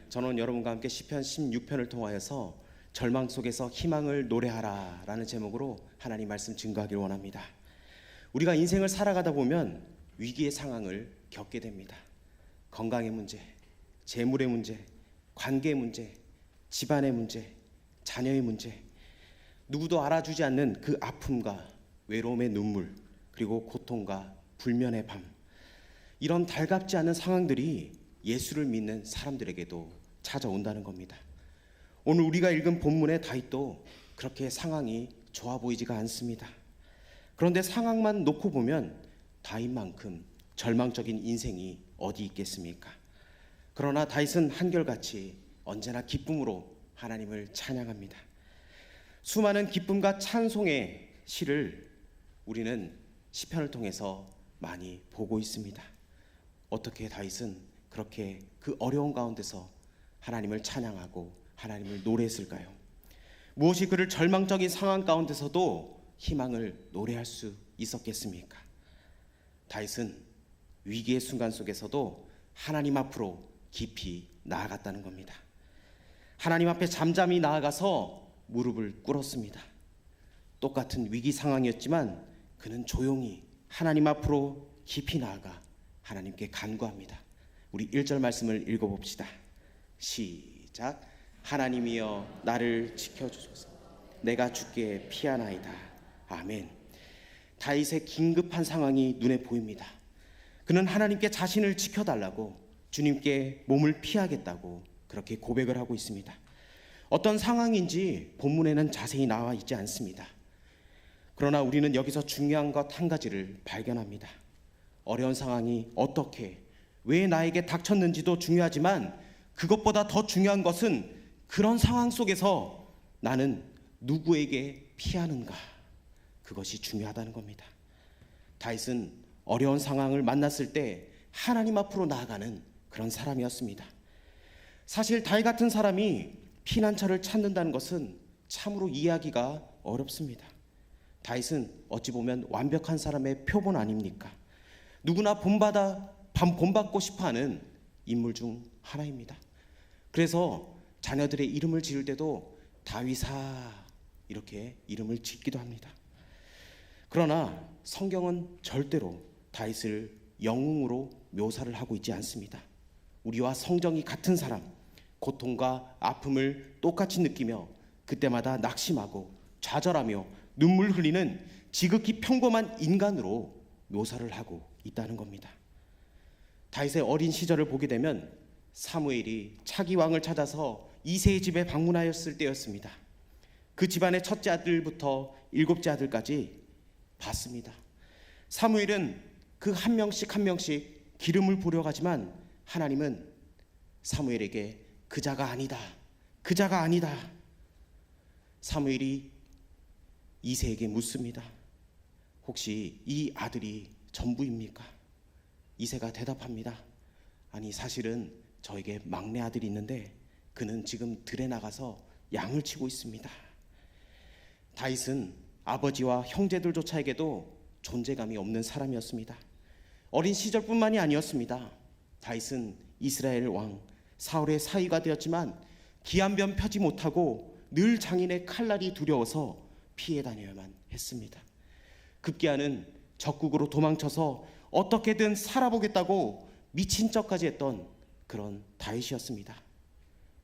저는 여러분과 함께 시편 16편을 통하여서 절망 속에서 희망을 노래하라 라는 제목으로 하나님 말씀 증거하기를 원합니다. 우리가 인생을 살아가다 보면 위기의 상황을 겪게 됩니다. 건강의 문제, 재물의 문제, 관계의 문제, 집안의 문제, 자녀의 문제, 누구도 알아주지 않는 그 아픔과 외로움의 눈물, 그리고 고통과 불면의 밤, 이런 달갑지 않은 상황들이 예수를 믿는 사람들에게도 찾아온다는 겁니다. 오늘 우리가 읽은 본문의 다윗도 그렇게 상황이 좋아 보이지가 않습니다. 그런데 상황만 놓고 보면 다윗만큼 절망적인 인생이 어디 있겠습니까? 그러나 다윗은 한결같이 언제나 기쁨으로 하나님을 찬양합니다. 수많은 기쁨과 찬송의 시를 우리는 시편을 통해서 많이 보고 있습니다. 어떻게 다윗은 그렇게 그 어려운 가운데서 하나님을 찬양하고 하나님을 노래했을까요? 무엇이 그를 절망적인 상황 가운데서도 희망을 노래할 수 있었겠습니까? 다윗은 위기의 순간 속에서도 하나님 앞으로 깊이 나아갔다는 겁니다. 하나님 앞에 잠잠히 나아가서 무릎을 꿇었습니다. 똑같은 위기 상황이었지만 그는 조용히 하나님 앞으로 깊이 나아가 하나님께 간구합니다. 우리 1절 말씀을 읽어봅시다. 시작. 하나님이여 나를 지켜주소서. 내가 주께 피하나이다. 아멘. 다윗의 긴급한 상황이 눈에 보입니다. 그는 하나님께 자신을 지켜달라고, 주님께 몸을 피하겠다고 그렇게 고백을 하고 있습니다. 어떤 상황인지 본문에는 자세히 나와 있지 않습니다. 그러나 우리는 여기서 중요한 것 한 가지를 발견합니다. 어려운 상황이 어떻게, 왜 나에게 닥쳤는지도 중요하지만 그것보다 더 중요한 것은 그런 상황 속에서 나는 누구에게 피하는가, 그것이 중요하다는 겁니다. 다윗은 어려운 상황을 만났을 때 하나님 앞으로 나아가는 그런 사람이었습니다. 사실 다윗 같은 사람이 피난처를 찾는다는 것은 참으로 이해하기가 어렵습니다. 다윗은 어찌 보면 완벽한 사람의 표본 아닙니까? 누구나 본받고 싶어하는 인물 중 하나입니다. 그래서 자녀들의 이름을 지을 때도 다윗아 이렇게 이름을 짓기도 합니다. 그러나 성경은 절대로 다윗을 영웅으로 묘사를 하고 있지 않습니다. 우리와 성정이 같은 사람, 고통과 아픔을 똑같이 느끼며 그때마다 낙심하고 좌절하며 눈물 흘리는 지극히 평범한 인간으로 묘사를 하고 있다는 겁니다. 다윗의 어린 시절을 보게 되면 사무엘이 차기 왕을 찾아서 이새의 집에 방문하였을 때였습니다. 그 집안의 첫째 아들부터 7째 아들까지 봤습니다. 사무엘은 그 한 명씩 한 명씩 기름을 부려 가지만 하나님은 사무엘에게 그자가 아니다, 그자가 아니다. 사무엘이 이새에게 묻습니다. 혹시 이 아들이 전부입니까? 이새가 대답합니다. 아니, 사실은 저에게 막내 아들이 있는데 그는 지금 들에 나가서 양을 치고 있습니다. 다윗은 아버지와 형제들조차에게도 존재감이 없는 사람이었습니다. 어린 시절뿐만이 아니었습니다. 다윗은 이스라엘 왕 사울의 사위가 되었지만 기한변 펴지 못하고 늘 장인의 칼날이 두려워서 피해 다녀야만 했습니다. 급기야는 적국으로 도망쳐서 어떻게든 살아보겠다고 미친 척까지 했던 그런 다윗이었습니다.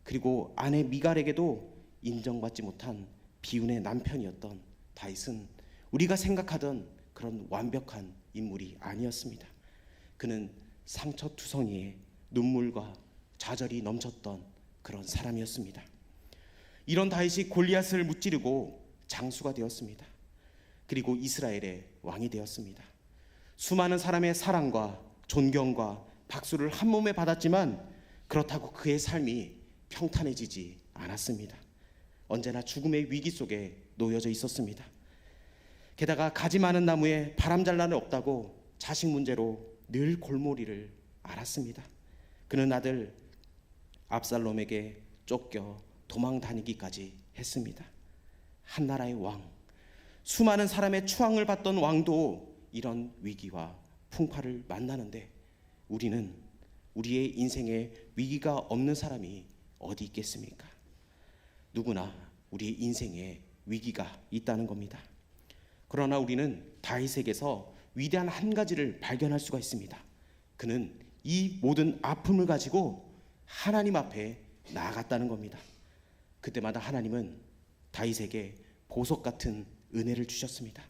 그리고 아내 미갈에게도 인정받지 못한 비운의 남편이었던 다윗은 우리가 생각하던 그런 완벽한 인물이 아니었습니다. 그는 상처투성이에 눈물과 좌절이 넘쳤던 그런 사람이었습니다. 이런 다윗이 골리앗을 무찌르고 장수가 되었습니다. 그리고 이스라엘의 왕이 되었습니다. 수많은 사람의 사랑과 존경과 박수를 한 몸에 받았지만 그렇다고 그의 삶이 평탄해지지 않았습니다. 언제나 죽음의 위기 속에 놓여져 있었습니다. 게다가 가지 많은 나무에 바람 잘 날은 없다고 자식 문제로 늘 골몰이를 앓았습니다. 그는 아들 압살롬에게 쫓겨 도망 다니기까지 했습니다. 한 나라의 왕, 수많은 사람의 추앙을 받던 왕도 이런 위기와 풍파를 만나는데 우리는 우리의 인생에 위기가 없는 사람이 어디 있겠습니까? 누구나 우리의 인생에 위기가 있다는 겁니다. 그러나 우리는 다윗에게서 위대한 한 가지를 발견할 수가 있습니다. 그는 이 모든 아픔을 가지고 하나님 앞에 나아갔다는 겁니다. 그때마다 하나님은 다윗에게 보석 같은 은혜를 주셨습니다.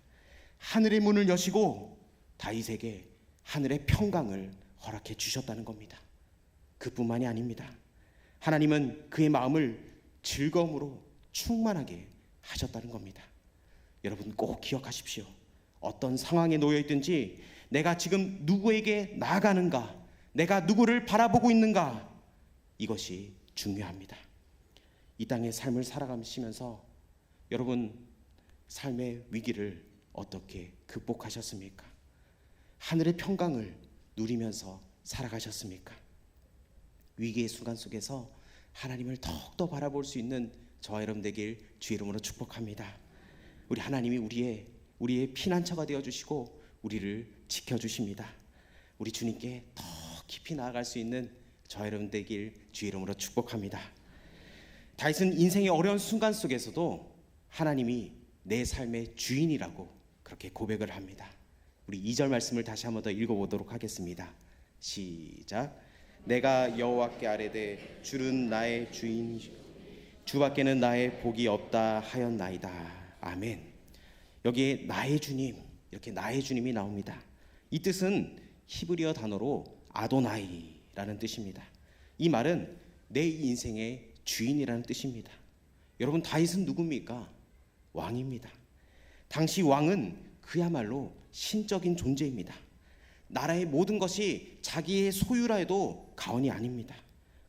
하늘의 문을 여시고 다윗에게 하늘의 평강을 허락해 주셨다는 겁니다. 그뿐만이 아닙니다. 하나님은 그의 마음을 즐거움으로 충만하게 하셨다는 겁니다. 여러분 꼭 기억하십시오. 어떤 상황에 놓여 있든지 내가 지금 누구에게 나아가는가, 내가 누구를 바라보고 있는가, 이것이 중요합니다. 이 땅의 삶을 살아가시면서 여러분 삶의 위기를 어떻게 극복하셨습니까? 하늘의 평강을 누리면서 살아가셨습니까? 위기의 순간 속에서 하나님을 더욱더 바라볼 수 있는 저와 여러분 되길 주의 이름으로 축복합니다. 우리 하나님이 우리의 피난처가 되어주시고 우리를 지켜주십니다. 우리 주님께 더 깊이 나아갈 수 있는 저와 여러분 되길 주의 이름으로 축복합니다. 다윗은 인생의 어려운 순간 속에서도 하나님이 내 삶의 주인이라고 그렇게 고백을 합니다. 우리 2절 말씀을 다시 한번 더 읽어보도록 하겠습니다. 시작. 내가 여호와께 아뢰되 주는 나의 주인, 주밖에는 나의 복이 없다 하였나이다. 아멘. 여기에 나의 주님, 이렇게 나의 주님이 나옵니다. 이 뜻은 히브리어 단어로 아도나이라는 뜻입니다. 이 말은 내 인생의 주인이라는 뜻입니다. 여러분 다윗은 누굽니까? 왕입니다. 당시 왕은 그야말로 신적인 존재입니다. 나라의 모든 것이 자기의 소유라 해도 과언이 아닙니다.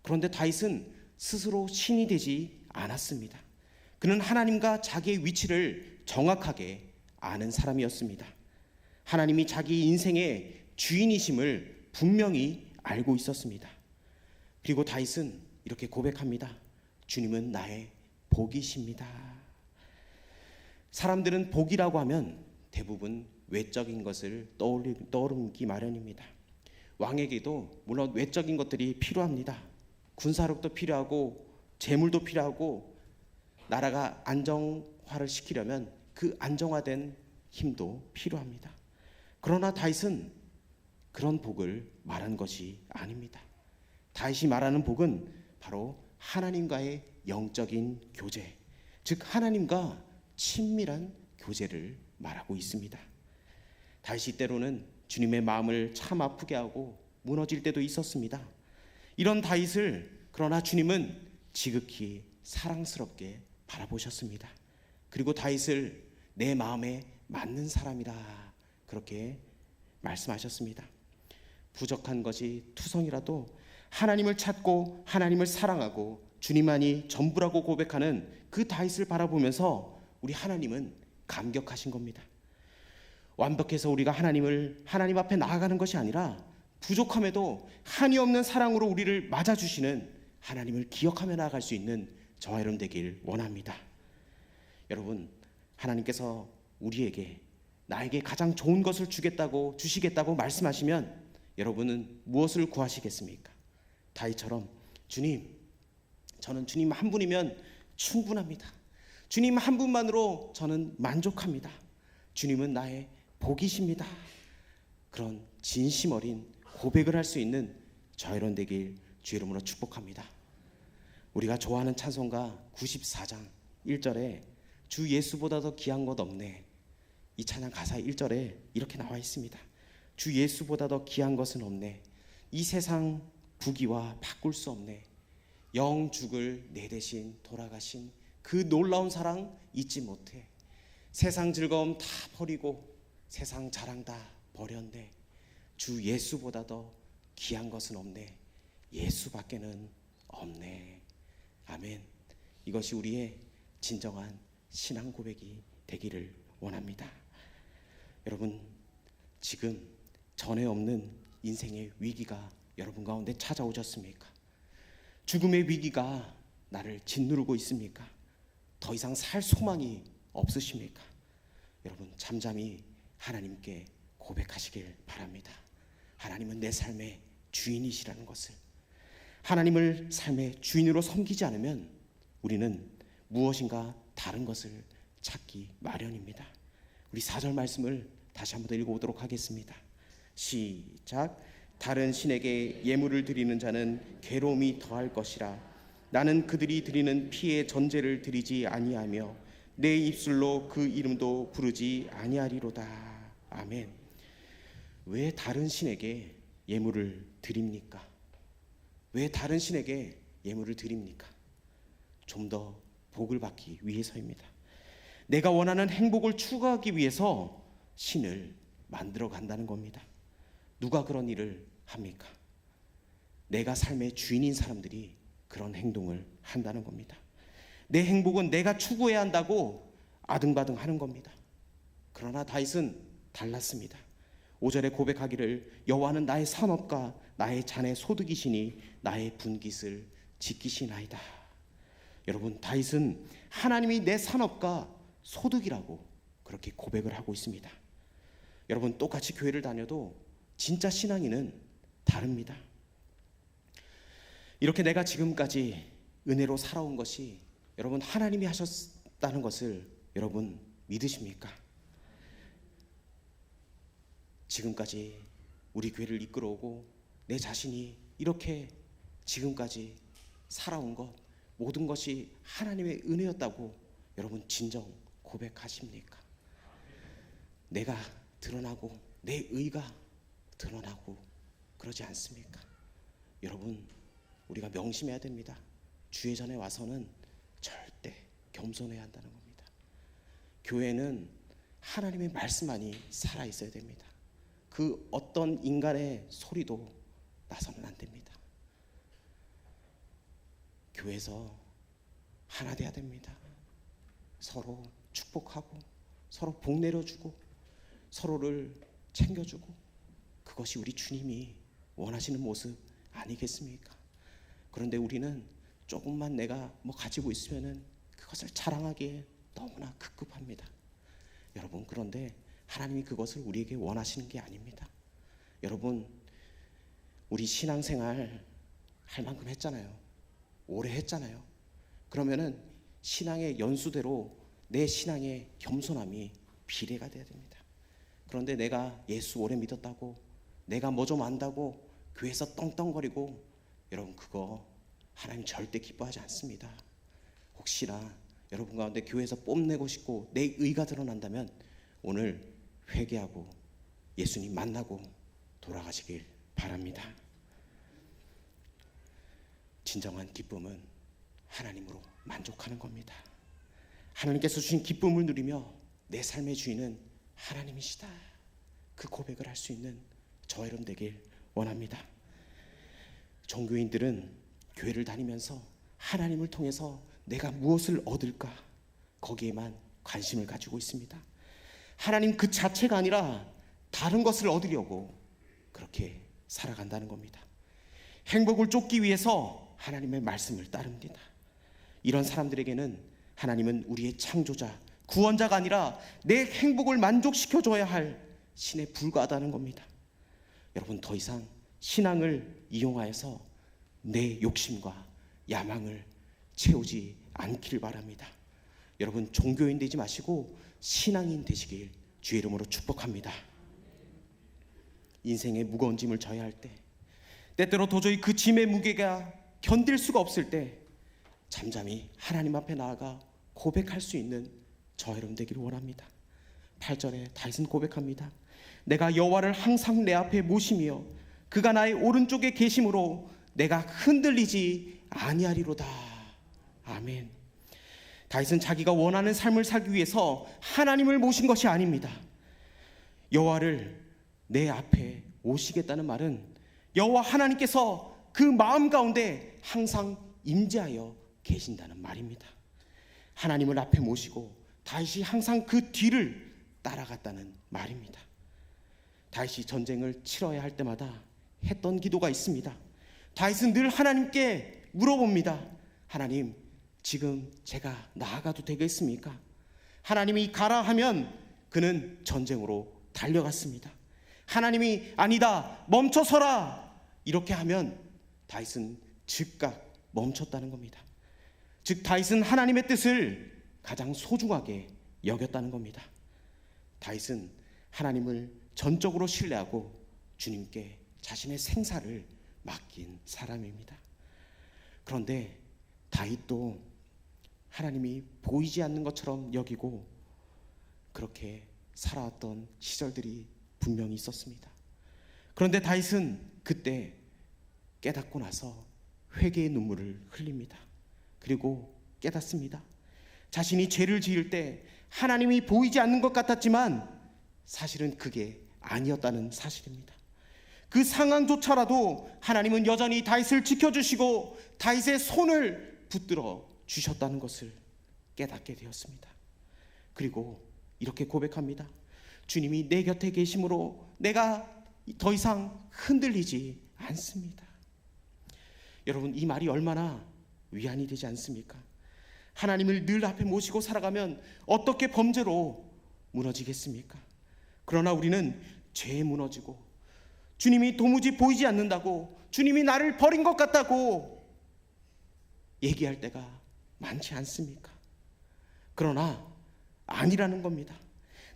그런데 다윗은 스스로 신이 되지 않았습니다. 그는 하나님과 자기의 위치를 정확하게 아는 사람이었습니다. 하나님이 자기 인생의 주인이심을 분명히 알고 있었습니다. 그리고 다윗은 이렇게 고백합니다. 주님은 나의 복이십니다. 사람들은 복이라고 하면 대부분 외적인 것을 떠오르기 마련입니다. 왕에게도 물론 외적인 것들이 필요합니다. 군사력도 필요하고 재물도 필요하고 나라가 안정화를 시키려면 그 안정화된 힘도 필요합니다. 그러나 다윗은 그런 복을 말한 것이 아닙니다. 다윗이 말하는 복은 바로 하나님과의 영적인 교제, 즉 하나님과 친밀한 교제를 말하고 있습니다. 다윗이 때로는 주님의 마음을 참 아프게 하고 무너질 때도 있었습니다. 이런 다윗을 그러나 주님은 지극히 사랑스럽게 바라보셨습니다. 그리고 다윗을 내 마음에 맞는 사람이라 그렇게 말씀하셨습니다. 부족한 것이 투성이라도 하나님을 찾고 하나님을 사랑하고 주님만이 전부라고 고백하는 그 다윗을 바라보면서 우리 하나님은 감격하신 겁니다. 완벽해서 우리가 하나님 앞에 나아가는 것이 아니라 부족함에도 한이 없는 사랑으로 우리를 맞아주시는 하나님을 기억하며 나아갈 수 있는 저와 여러분 되길 원합니다. 여러분 하나님께서 나에게 가장 좋은 것을 주시겠다고 말씀하시면 여러분은 무엇을 구하시겠습니까? 다윗처럼 주님, 저는 주님 한 분이면 충분합니다. 주님 한 분만으로 저는 만족합니다. 주님은 나의 복이십니다. 그런 진심 어린 고백을 할 수 있는 저와 여러분 되길 주의 이름으로 축복합니다. 우리가 좋아하는 찬송가 94장 1절에 주 예수보다 더 귀한 것 없네. 이 찬양 가사 1절에 이렇게 나와 있습니다. 주 예수보다 더 귀한 것은 없네. 이 세상 부귀와 바꿀 수 없네. 영 죽을 내 대신 돌아가신 그 놀라운 사랑 잊지 못해. 세상 즐거움 다 버리고 세상 자랑 다 버렸네. 주 예수보다 더 귀한 것은 없네. 예수밖에는 없네. 아멘. 이것이 우리의 진정한 신앙 고백이 되기를 원합니다. 여러분 지금 전에 없는 인생의 위기가 여러분 가운데 찾아오셨습니까? 죽음의 위기가 나를 짓누르고 있습니까? 더 이상 살 소망이 없으십니까? 여러분 잠잠히 하나님께 고백하시길 바랍니다. 하나님은 내 삶의 주인이시라는 것을, 하나님을 삶의 주인으로 섬기지 않으면 우리는 무엇인가 다른 것을 찾기 마련입니다. 우리 4절 말씀을 다시 한번 더 읽어보도록 하겠습니다. 시작. 다른 신에게 예물을 드리는 자는 괴로움이 더할 것이라. 나는 그들이 드리는 피의 전제를 드리지 아니하며 내 입술로 그 이름도 부르지 아니하리로다. 아멘. 왜 다른 신에게 예물을 드립니까? 왜 다른 신에게 예물을 드립니까? 좀 더 복을 받기 위해서입니다. 내가 원하는 행복을 추구하기 위해서 신을 만들어 간다는 겁니다. 누가 그런 일을 합니까? 내가 삶의 주인인 사람들이 그런 행동을 한다는 겁니다. 내 행복은 내가 추구해야 한다고 아등바등 하는 겁니다. 그러나 다윗은 달랐습니다. 5절에 고백하기를 여호와는 나의 산업과 나의 잔의 소득이시니 나의 분깃을 지키시나이다. 여러분, 다윗은 하나님이 내 산업과 소득이라고 그렇게 고백을 하고 있습니다. 여러분, 똑같이 교회를 다녀도 진짜 신앙인은 다릅니다. 이렇게 내가 지금까지 은혜로 살아온 것이 여러분 하나님이 하셨다는 것을 여러분 믿으십니까? 지금까지 우리 교회를 이끌어오고 내 자신이 이렇게 지금까지 살아온 것, 모든 것이 하나님의 은혜였다고 여러분 진정 고백하십니까? 내가 드러나고 내 의가 드러나고 그러지 않습니까? 여러분, 우리가 명심해야 됩니다. 주의 전에 와서는 절대 겸손해야 한다는 겁니다. 교회는 하나님의 말씀만이 살아있어야 됩니다. 그 어떤 인간의 소리도 나서는 안 됩니다. 교회에서 하나 돼야 됩니다. 서로 축복하고 서로 복 내려주고 서로를 챙겨주고, 그것이 우리 주님이 원하시는 모습 아니겠습니까? 그런데 우리는 조금만 내가 뭐 가지고 있으면은 그것을 자랑하기에 너무나 급급합니다. 여러분, 그런데 하나님이 그것을 우리에게 원하시는 게 아닙니다. 여러분, 우리 신앙생활 할 만큼 했잖아요. 오래 했잖아요. 그러면은 신앙의 연수대로 내 신앙의 겸손함이 비례가 돼야 됩니다. 그런데 내가 예수 오래 믿었다고, 내가 뭐 좀 안다고 교회에서 떵떵거리고, 여러분 그거 하나님 절대 기뻐하지 않습니다. 혹시나 여러분 가운데 교회에서 뽐내고 싶고 내 의가 드러난다면 오늘 회개하고 예수님 만나고 돌아가시길 바랍니다. 진정한 기쁨은 하나님으로 만족하는 겁니다. 하나님께서 주신 기쁨을 누리며 내 삶의 주인은 하나님이시다, 그 고백을 할 수 있는 저 여러분 되길 원합니다. 종교인들은 교회를 다니면서 하나님을 통해서 내가 무엇을 얻을까, 거기에만 관심을 가지고 있습니다. 하나님 그 자체가 아니라 다른 것을 얻으려고 그렇게 살아간다는 겁니다. 행복을 쫓기 위해서 하나님의 말씀을 따릅니다. 이런 사람들에게는 하나님은 우리의 창조자, 구원자가 아니라 내 행복을 만족시켜줘야 할 신에 불과하다는 겁니다. 여러분, 더 이상 신앙을 이용하여서 내 욕심과 야망을 채우지 않기를 바랍니다. 여러분, 종교인 되지 마시고 신앙인 되시길 주의 이름으로 축복합니다. 인생의 무거운 짐을 져야 할 때, 때때로 도저히 그 짐의 무게가 견딜 수가 없을 때 잠잠히 하나님 앞에 나아가 고백할 수 있는 저 여러분 되기를 원합니다. 8절에 다윗은 고백합니다. 내가 여호와를 항상 내 앞에 모시며 그가 나의 오른쪽에 계심으로 내가 흔들리지 아니하리로다. 아멘. 다윗은 자기가 원하는 삶을 살기 위해서 하나님을 모신 것이 아닙니다. 여호와를 내 앞에 모시겠다는 말은 여호와 하나님께서 그 마음 가운데 항상 임재하여 계신다는 말입니다. 하나님을 앞에 모시고 다윗이 항상 그 뒤를 따라갔다는 말입니다. 다윗이 전쟁을 치러야 할 때마다 했던 기도가 있습니다. 다윗은 늘 하나님께 물어봅니다. 하나님, 지금 제가 나아가도 되겠습니까? 하나님이 가라 하면 그는 전쟁으로 달려갔습니다. 하나님이 아니다, 멈춰서라, 이렇게 하면 다윗은 즉각 멈췄다는 겁니다. 즉 다윗은 하나님의 뜻을 가장 소중하게 여겼다는 겁니다. 다윗은 하나님을 전적으로 신뢰하고 주님께 자신의 생사를 맡긴 사람입니다. 그런데 다윗도 하나님이 보이지 않는 것처럼 여기고 그렇게 살아왔던 시절들이 분명히 있었습니다. 그런데 다윗은 그때 깨닫고 나서 회개의 눈물을 흘립니다. 그리고 깨닫습니다. 자신이 죄를 지을 때 하나님이 보이지 않는 것 같았지만 사실은 그게 아니었다는 사실입니다. 그 상황조차라도 하나님은 여전히 다윗을 지켜주시고 다윗의 손을 붙들어 주셨다는 것을 깨닫게 되었습니다. 그리고 이렇게 고백합니다. 주님이 내 곁에 계심으로 내가 더 이상 흔들리지 않습니다. 여러분, 이 말이 얼마나 위안이 되지 않습니까? 하나님을 늘 앞에 모시고 살아가면 어떻게 범죄로 무너지겠습니까? 그러나 우리는 죄에 무너지고 주님이 도무지 보이지 않는다고, 주님이 나를 버린 것 같다고 얘기할 때가 많지 않습니까? 그러나 아니라는 겁니다.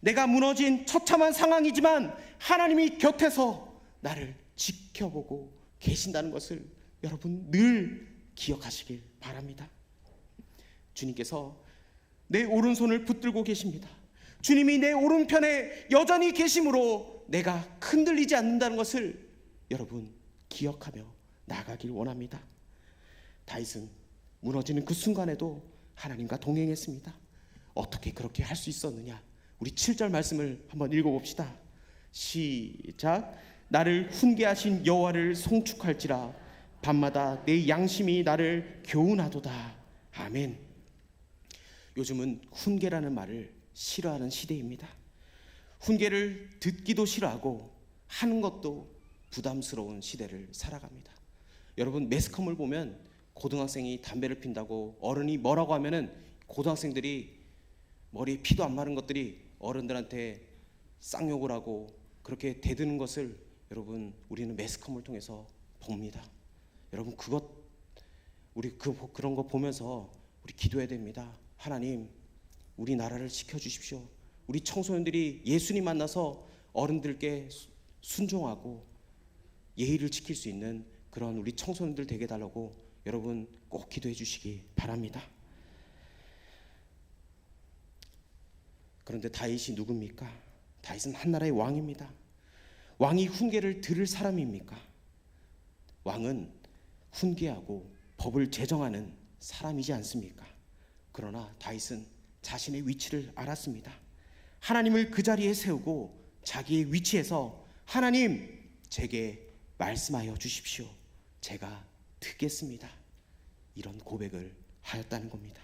내가 무너진 처참한 상황이지만 하나님이 곁에서 나를 지켜보고 계신다는 것을 여러분 늘 기억하시길 바랍니다. 주님께서 내 오른손을 붙들고 계십니다. 주님이 내 오른편에 여전히 계심으로 내가 흔들리지 않는다는 것을 여러분 기억하며 나가길 원합니다. 다윗은 무너지는 그 순간에도 하나님과 동행했습니다. 어떻게 그렇게 할 수 있었느냐? 우리 7절 말씀을 한번 읽어봅시다. 시작. 나를 훈계하신 여호와를 송축할지라 밤마다 내 양심이 나를 교훈하도다. 아멘. 요즘은 훈계라는 말을 싫어하는 시대입니다. 훈계를 듣기도 싫어하고 하는 것도 부담스러운 시대를 살아갑니다. 여러분, 매스컴을 보면 고등학생이 담배를 핀다고 어른이 뭐라고 하면은 고등학생들이 머리에 피도 안 마른 것들이 어른들한테 쌍욕을 하고 그렇게 대드는 것을 여러분 우리는 매스컴을 통해서 봅니다. 여러분 그런 거 보면서 우리 기도해야 됩니다. 하나님, 우리 나라를 지켜주십시오. 우리 청소년들이 예수님 만나서 어른들께 순종하고 예의를 지킬 수 있는 그런 우리 청소년들 되게 해달라고 여러분 꼭 기도해 주시기 바랍니다. 그런데 다윗이 누굽니까? 다윗은 한 나라의 왕입니다. 왕이 훈계를 들을 사람입니까? 왕은 훈계하고 법을 제정하는 사람이지 않습니까? 그러나 다윗은 자신의 위치를 알았습니다. 하나님을 그 자리에 세우고 자기의 위치에서 하나님, 제게 말씀하여 주십시오. 제가 듣겠습니다. 이런 고백을 하였다는 겁니다.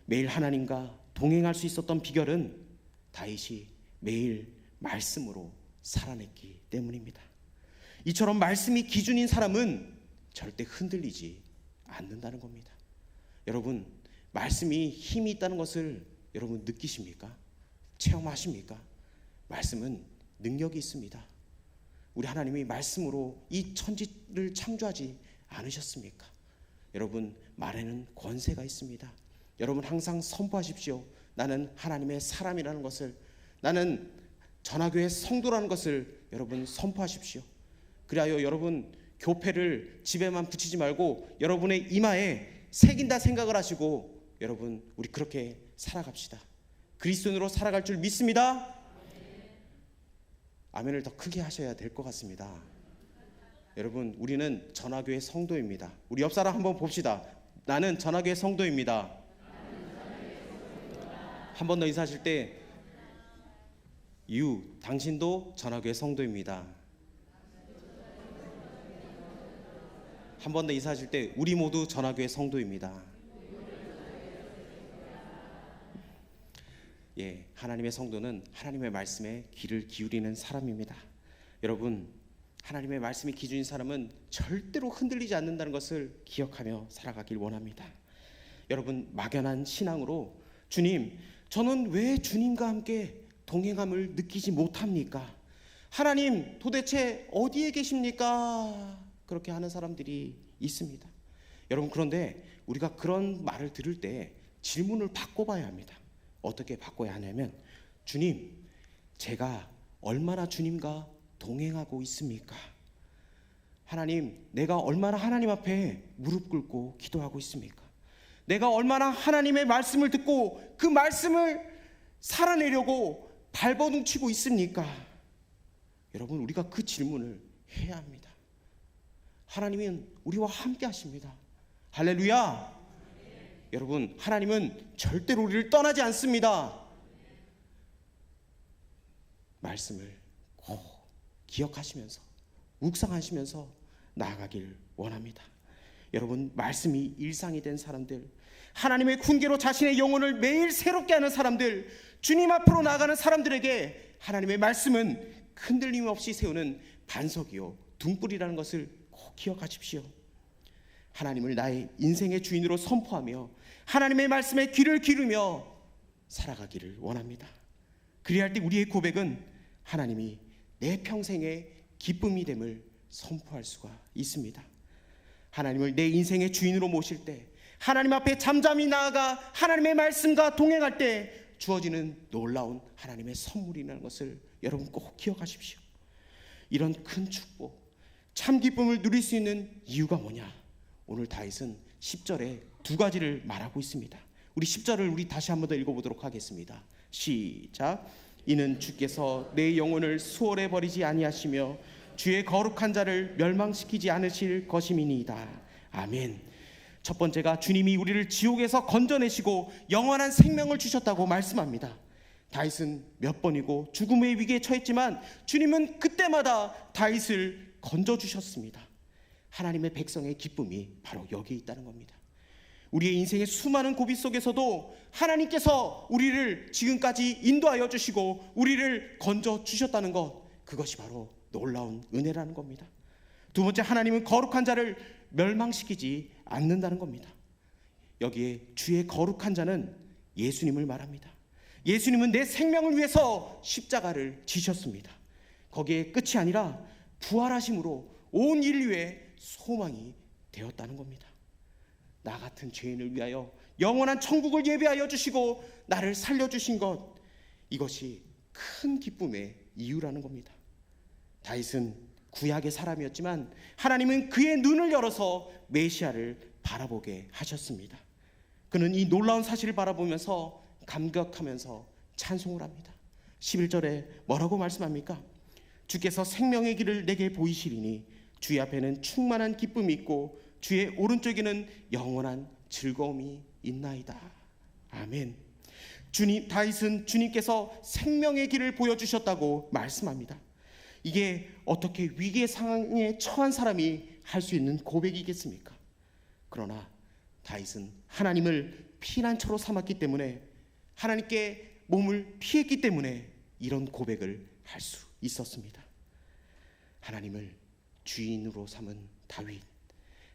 매일 하나님과 동행할 수 있었던 비결은 다윗이 매일 말씀으로 살아냈기 때문입니다. 이처럼 말씀이 기준인 사람은 절대 흔들리지 않는다는 겁니다. 여러분, 말씀이 힘이 있다는 것을 여러분 느끼십니까? 체험하십니까? 말씀은 능력이 있습니다. 우리 하나님이 말씀으로 이 천지를 창조하지 않으셨습니까? 여러분, 말에는 권세가 있습니다. 여러분 항상 선포하십시오. 나는 하나님의 사람이라는 것을, 나는 전화교회 성도라는 것을 여러분 선포하십시오. 그리하여 여러분 교패를 집에만 붙이지 말고 여러분의 이마에 새긴다 생각을 하시고 여러분 우리 그렇게 살아갑시다. 그리스도인으로 살아갈 줄 믿습니다. 아멘을 더 크게 하셔야 될 것 같습니다. 여러분, 우리는 전화교회 성도입니다. 우리 옆 사람 한번 봅시다. 나는 전화교회 성도입니다. 한 번 더 인사하실 때 당신도 전화교회 성도입니다. 한 번 더 인사하실 때 우리 모두 전화교회 성도입니다. 예, 하나님의 성도는 하나님의 말씀에 귀를 기울이는 사람입니다. 여러분, 하나님의 말씀이 기준인 사람은 절대로 흔들리지 않는다는 것을 기억하며 살아가길 원합니다. 여러분, 막연한 신앙으로 주님, 저는 왜 주님과 함께 동행함을 느끼지 못합니까? 하나님, 도대체 어디에 계십니까? 그렇게 하는 사람들이 있습니다. 여러분, 그런데 우리가 그런 말을 들을 때 질문을 바꿔봐야 합니다. 어떻게 바꿔야 하냐면, 주님, 제가 얼마나 주님과 동행하고 있습니까? 하나님, 내가 얼마나 하나님 앞에 무릎 꿇고 기도하고 있습니까? 내가 얼마나 하나님의 말씀을 듣고 그 말씀을 살아내려고 발버둥치고 있습니까? 여러분, 우리가 그 질문을 해야 합니다. 하나님은 우리와 함께 하십니다. 할렐루야! 여러분, 하나님은 절대로 우리를 떠나지 않습니다. 말씀을 꼭 기억하시면서 묵상하시면서 나아가길 원합니다. 여러분, 말씀이 일상이 된 사람들, 하나님의 훈계로 자신의 영혼을 매일 새롭게 하는 사람들, 주님 앞으로 나아가는 사람들에게 하나님의 말씀은 흔들림 없이 세우는 반석이요 등불이라는 것을 꼭 기억하십시오. 하나님을 나의 인생의 주인으로 선포하며 하나님의 말씀에 귀를 기르며 살아가기를 원합니다. 그리할 때 우리의 고백은 하나님이 내 평생의 기쁨이 됨을 선포할 수가 있습니다. 하나님을 내 인생의 주인으로 모실 때, 하나님 앞에 잠잠히 나아가 하나님의 말씀과 동행할 때 주어지는 놀라운 하나님의 선물이라는 것을 여러분 꼭 기억하십시오. 이런 큰 축복, 참 기쁨을 누릴 수 있는 이유가 뭐냐? 오늘 다윗은 10절에 두 가지를 말하고 있습니다. 우리 10절을 우리 다시 한번 더 읽어보도록 하겠습니다. 시작. 이는 주께서 내 영혼을 수월해 버리지 아니하시며 주의 거룩한 자를 멸망시키지 않으실 것임이니이다. 아멘. 첫 번째가 주님이 우리를 지옥에서 건져내시고 영원한 생명을 주셨다고 말씀합니다. 다윗은 몇 번이고 죽음의 위기에 처했지만 주님은 그때마다 다윗을 건져주셨습니다. 하나님의 백성의 기쁨이 바로 여기에 있다는 겁니다. 우리의 인생의 수많은 고비 속에서도 하나님께서 우리를 지금까지 인도하여 주시고 우리를 건져주셨다는 것, 그것이 바로 놀라운 은혜라는 겁니다. 두 번째, 하나님은 거룩한 자를 멸망시키지 않는다는 겁니다. 여기에 주의 거룩한 자는 예수님을 말합니다. 예수님은 내 생명을 위해서 십자가를 지셨습니다. 거기에 끝이 아니라 부활하심으로 온 인류의 소망이 되었다는 겁니다. 나 같은 죄인을 위하여 영원한 천국을 예비하여 주시고 나를 살려주신 것, 이것이 큰 기쁨의 이유라는 겁니다. 다윗은 구약의 사람이었지만 하나님은 그의 눈을 열어서 메시아를 바라보게 하셨습니다. 그는 이 놀라운 사실을 바라보면서 감격하면서 찬송을 합니다. 11절에 뭐라고 말씀합니까? 주께서 생명의 길을 내게 보이시리니 주의 앞에는 충만한 기쁨이 있고 주의 오른쪽에는 영원한 즐거움이 있나이다. 아멘. 다윗은 주님께서 생명의 길을 보여주셨다고 말씀합니다. 이게 어떻게 위기의 상황에 처한 사람이 할 수 있는 고백이겠습니까? 그러나 다윗은 하나님을 피난처로 삼았기 때문에, 하나님께 몸을 피했기 때문에 이런 고백을 할 수 있었습니다. 하나님을 주인으로 삼은 다윗,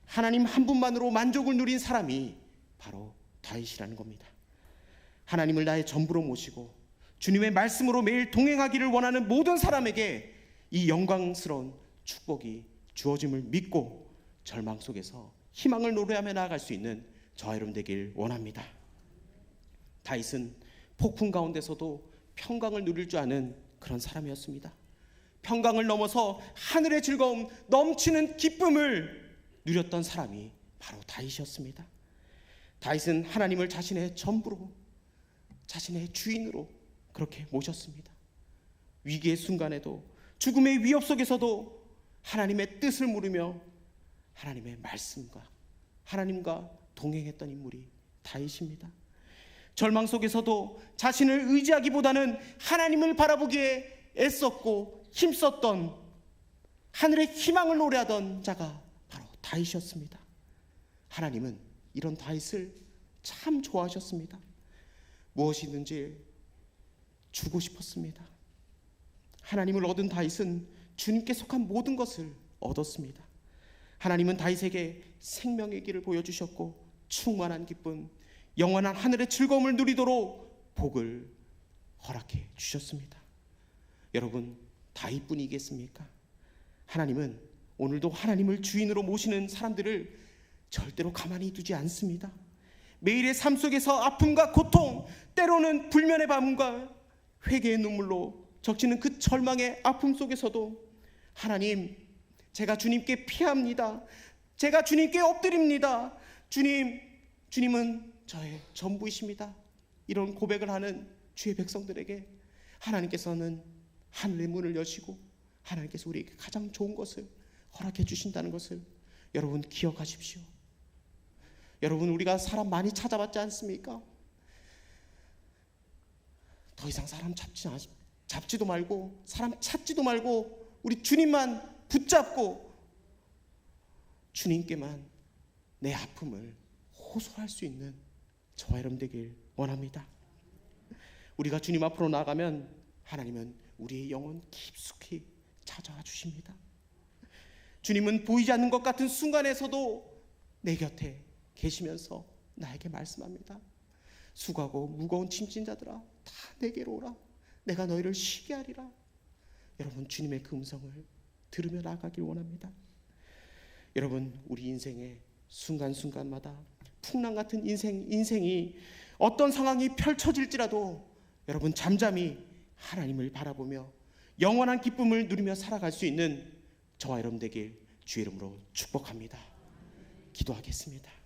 하나님 한 분만으로 만족을 누린 사람이 바로 다윗이라는 겁니다. 하나님을 나의 전부로 모시고 주님의 말씀으로 매일 동행하기를 원하는 모든 사람에게 이 영광스러운 축복이 주어짐을 믿고 절망 속에서 희망을 노래하며 나아갈 수 있는 저와 여러분 되길 원합니다. 다윗은 폭풍 가운데서도 평강을 누릴 줄 아는 그런 사람이었습니다. 평강을 넘어서 하늘의 즐거움, 넘치는 기쁨을 누렸던 사람이 바로 다윗이었습니다. 다윗은 하나님을 자신의 전부로, 자신의 주인으로 그렇게 모셨습니다. 위기의 순간에도, 죽음의 위협 속에서도 하나님의 뜻을 물으며 하나님의 말씀과 하나님과 동행했던 인물이 다윗입니다. 절망 속에서도 자신을 의지하기보다는 하나님을 바라보기에 애썼고 힘썼던, 하늘의 희망을 노래하던 자가 바로 다윗이었습니다. 하나님은 이런 다윗을 참 좋아하셨습니다. 무엇이든지 주고 싶었습니다. 하나님을 얻은 다윗은 주님께 속한 모든 것을 얻었습니다. 하나님은 다윗에게 생명의 길을 보여주셨고 충만한 기쁨, 영원한 하늘의 즐거움을 누리도록 복을 허락해 주셨습니다. 여러분, 다윗뿐이겠습니까? 하나님은 오늘도 하나님을 주인으로 모시는 사람들을 절대로 가만히 두지 않습니다. 매일의 삶 속에서 아픔과 고통, 때로는 불면의 밤과 회개의 눈물로 적시는 그 절망의 아픔 속에서도 하나님, 제가 주님께 피합니다. 제가 주님께 엎드립니다. 주님은 저의 전부이십니다. 이런 고백을 하는 주의 백성들에게 하나님께서는 하늘의 문을 여시고 하나님께서 우리에게 가장 좋은 것을 허락해 주신다는 것을 여러분 기억하십시오. 여러분, 우리가 사람 많이 찾아봤지 않습니까? 더 이상 사람 잡지도 말고 사람 찾지도 말고 우리 주님만 붙잡고 주님께만 내 아픔을 호소할 수 있는 저와 여러분 되길 원합니다. 우리가 주님 앞으로 나가면 하나님은 우리의 영혼 깊숙이 찾아와 주십니다. 주님은 보이지 않는 것 같은 순간에서도 내 곁에 계시면서 나에게 말씀합니다. 수고하고 무거운 짐진 자들아, 다 내게로 오라. 내가 너희를 쉬게 하리라. 여러분, 주님의 그 음성을 들으며 나아가길 원합니다. 여러분, 우리 인생의 순간순간마다 풍랑 같은 인생이 어떤 상황이 펼쳐질지라도 여러분 잠잠히 하나님을 바라보며 영원한 기쁨을 누리며 살아갈 수 있는 저와 여러분 되길 주의 이름으로 축복합니다. 기도하겠습니다.